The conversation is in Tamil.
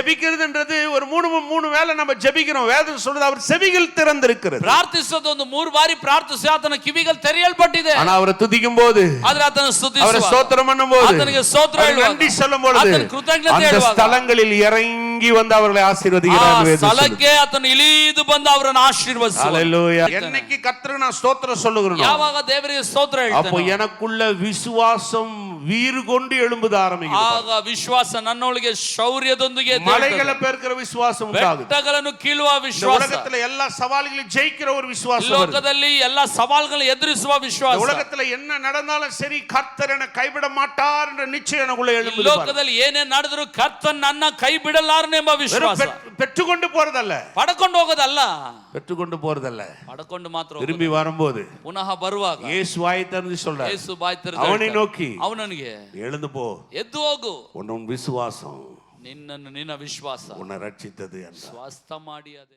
ஜெபிக்கிறதுன்றது ஒரு மூணு வேளை நம்ம ஜெபிக்கிறோம். வேதம் சொல்றது அவர் செவிகள் திறந்திருக்கிறது. ಪ್ರಾರ್ಥಿಸೋದು ಒಂದು 3 ಬಾರಿ ಪ್ರಾರ್ಥಿಸಿ ಆತನ ಕಿವಿಗಳು ತೆರೆಯಲ್ಪಟ್ಟಿದೆ. ஆனா அவரை துதிக்கும் போது, ಆದ್ರೆ ಆತನ ಸ್ತುತಿಸುವಾಗ, அவரை ஸ்தோத்திரம் பண்ணும்போது, ಆತನಿಗೆ ಸ್ತೋತ್ರ ಹೇಳುವಾಗ, நன்றி சொல்லும்போது ಆತನ ಕೃತಜ್ಞತೆ அந்த ಹೇಳುವಾಗ ಸ್ಥಳங்களில் இறங்கி வந்து அவர்களை ஆசீர்வதிக்கிறார். ಸ್ಥಳಕ್ಕೆ ಆತನು ಇಳಿದು ಬಂದು ಅವರನ್ನು ಆಶೀರ್ವದಿಸುವ. ஹalleluya. என்னைக்கு கர்த்தருக்கு நான் ஸ்தோத்திரம் சொல்லுகிறேன், ಯಾವಾಗ ದೇವರಿಗೆ ಸ್ತೋತ್ರ ಹೇಳ್ತೇನೆ, அப்போ எனக்குள்ள விசுவாசம் வீறு கொண்டு எழும்புத ஆரம்பிக்கும். ಆಗ ವಿಶ್ವಾಸ ನನ್ನೊಳಗೆ ಶೌರ್ಯದೊಂದಿಗೆ மலைகளை பெருக்கிற விசுவாசம் உண்டாகுது. ಬೆಟ್ಟಗಳನ್ನು ಕೀಳುವ ವಿಶ್ವಾಸ, உலகத்துல எல்லா சவால்களையும் ஜெயிக்கிற ஒரு விசுவாசம், ಲೋಕದಲ್ಲಿ ಎಲ್ಲ ಸವಾಲುಗಳನ್ನು ಎದುರಿಸುವ ವಿಶ್ವಾಸ, உலகத்துல என்ன நடந்தாலும் சரி கர்த்தர் என்னை கைவிட மாட்டார் என்ற நிச்சயம் எனக்குள்ள எழும்புது. ಲೋಕದಲ್ಲಿ ಏನೇ ನಡೆದರೂ ಕರ್ತನ್ ನನ್ನ ಕೈ ಬಿಡಲಾರನೆಂಬ ವಿಶ್ವಾಸ. பெற்றுக்கொண்டு போறதல்ல, ಪಡ್ಕೊಂಡು ಹೋಗೋದಲ್ಲ, பெற்றுக்கொண்டு போறதல்ல, ಪಡ್ಕೊಂಡು ಮಾತ್ರ திரும்பி வரும்போது ಪುನಃ ಬರುವಾಗ இயேசு வாய் திறந்து சொல்றார், ಯೇಸು ಬಾಯಿ ತೆರೆದು அவனை நோக்கி ಅವನಿಗೆ எழுந்து போ, ಎದ್ದು ಹೋಗು, உன் விசுவாசம் ನಿನ್ನನ್ನು ನಿನ್ನ ವಿಶ್ವಾಸ உன்னை ரட்சித்தது என்றார். ಸ್ವಸ್ಥ ಮಾಡಿ ಅದೇ